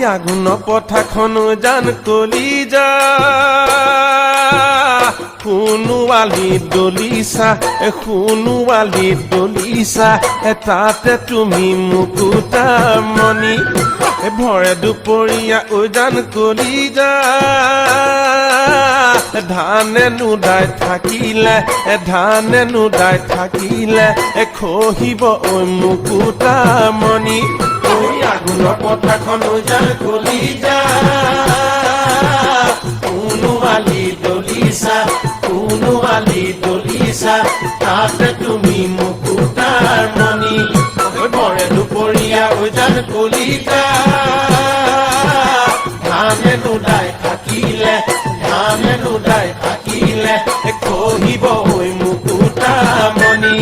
আগুন পথাখন জান কলিজা সোণোৱালী দলিছা সোণোৱালী দলিছা তাতে তুমি মুকুতামণি ভৰে দুপৰীয়া জান কলিজা ধানে নুদাই থাকিলে খহিব মুকুতামণি আগুন পথাখন জান কলিজা সোণোৱালী দলিছা তাতে তুমি মুকুতামণি ভৰে দুপৰীয়া জান কলিজা ধানে নুদাই থাকিলে খহিব মুকুতামণি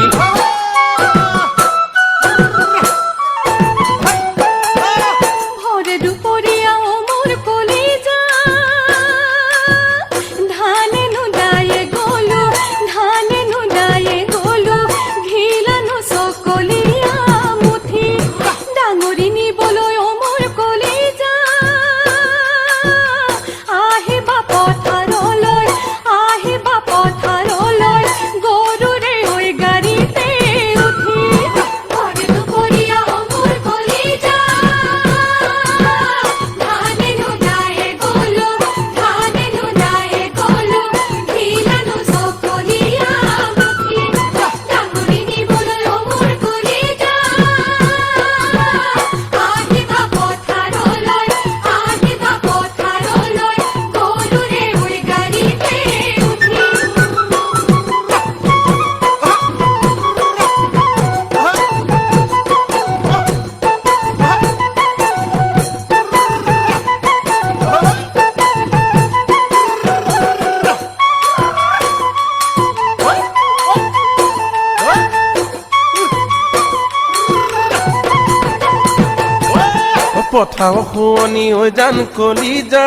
পথাও শুৱনি জান কলিজা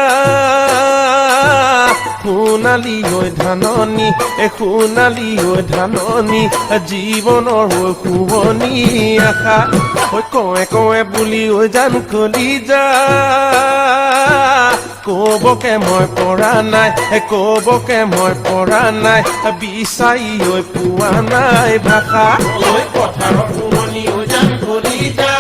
সোণালী ধাননি সোণালী ধাননি জীৱনৰ শুৱনি আশা কৱে বুলি জান কলিজা কবকে মই পৰা নাই বিচাৰি পোৱা নাই ভাষা পথাৰ শুৱনি জান কলিজা